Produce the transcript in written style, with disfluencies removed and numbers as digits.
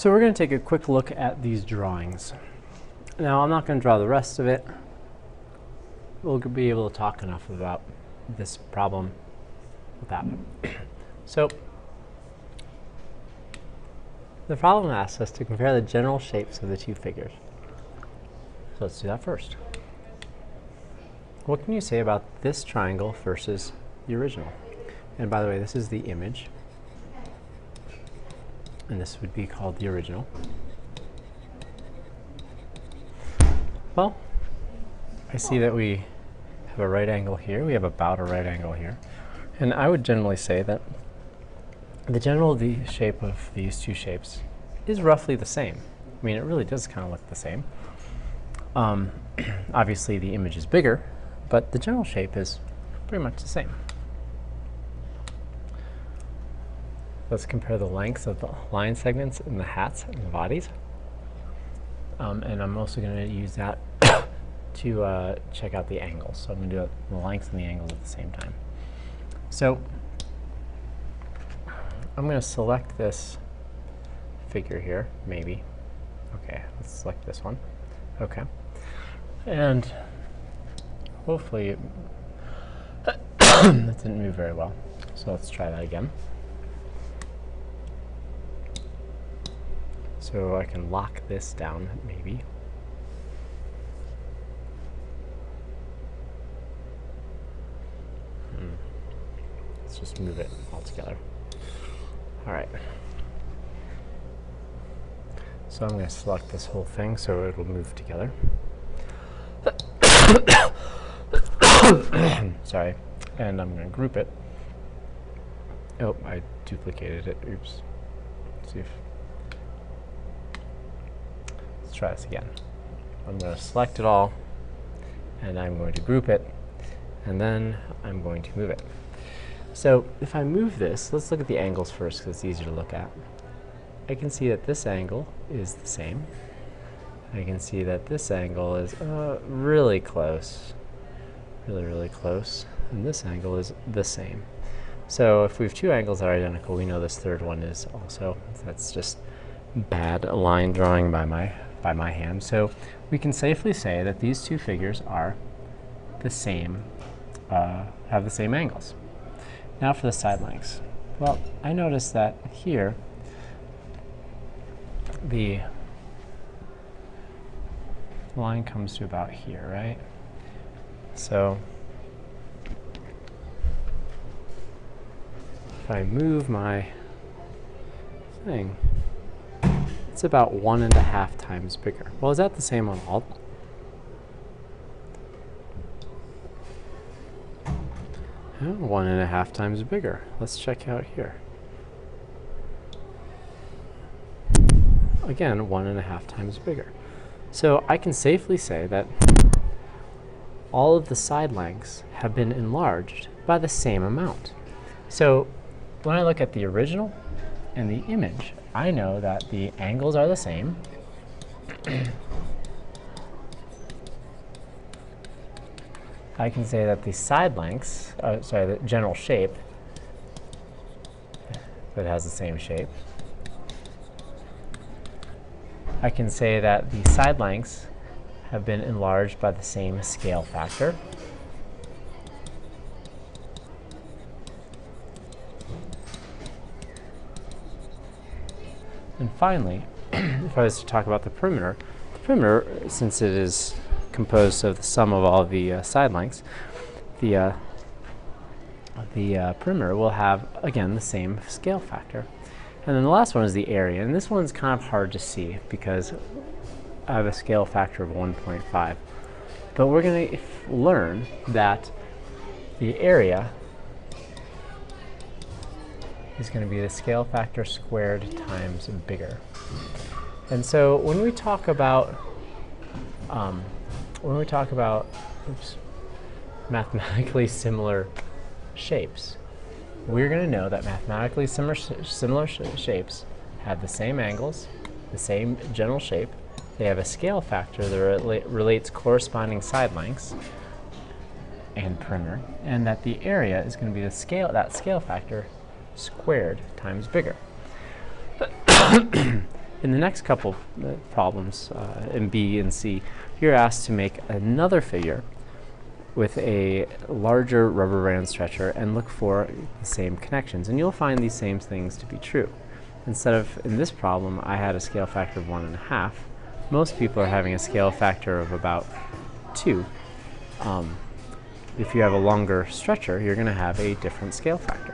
So we're going to take a quick look at these drawings. Now I'm not going to draw the rest of it. We'll be able to talk enough about this problem without it. So the problem asks us to compare the general shapes of the two figures. So let's do that first. What can you say about this triangle versus the original? And by the way, this is the image. And this would be called the original. Well, I see that we have a right angle here. We have about a right angle here. And I would generally say that the general shape of these two shapes is roughly the same. I mean, it really does kind of look the same. Obviously, the image is bigger, but the general shape is pretty much the same. Let's compare the lengths of the line segments in the hats and the bodies. And I'm also going to use that to check out the angles. So I'm going to do the lengths and the angles at the same time. So I'm going to select this figure here, maybe. Okay, let's select this one. Okay. And hopefully that didn't move very well. So let's try that again. So I can lock this down, maybe. Let's just move it all together. All right. So I'm going to select this whole thing so it'll move together. Sorry. And I'm going to group it. Oh, I duplicated it. Oops. Let's see if... Let's try this again. I'm going to select it all, and I'm going to group it, and then I'm going to move it. So if I move this, let's look at the angles first because it's easier to look at. I can see that this angle is the same. I can see that this angle is really close, really close, and this angle is the same. So if we have two angles that are identical, we know this third one is also. That's just bad line drawing by my hand. So we can safely say that these two figures are the same, have the same angles. Now for the side lengths. Well, I notice that here the line comes to about here, right? So if I move my thing, it's about 1.5 times bigger. Well, is that the same on all? Yeah, 1.5 times bigger. Let's check out here. Again, 1.5 times bigger. So I can safely say that all of the side lengths have been enlarged by the same amount. So when I look at the original and the image, I know that the angles are the same. I can say that the side lengths, the general shape, that has the same shape. I can say that the side lengths have been enlarged by the same scale factor. And finally, if I was to talk about the perimeter, since it is composed of the sum of all the side lengths, the perimeter will have, again, the same scale factor. And then the last one is the area, and this one's kind of hard to see because I have a scale factor of 1.5. But we're going to learn that the area is going to be the scale factor squared times bigger. And so when we talk about mathematically similar shapes, we're going to know that mathematically similar shapes have the same angles, the same general shape. They have a scale factor that relates corresponding side lengths and perimeter, and that the area is going to be that scale factor squared times bigger. In the next couple problems, in B and C, you're asked to make another figure with a larger rubber band stretcher and look for the same connections. And you'll find these same things to be true. Instead of, in this problem, I had a scale factor of 1.5, most people are having a scale factor of about 2. If you have a longer stretcher, you're going to have a different scale factor.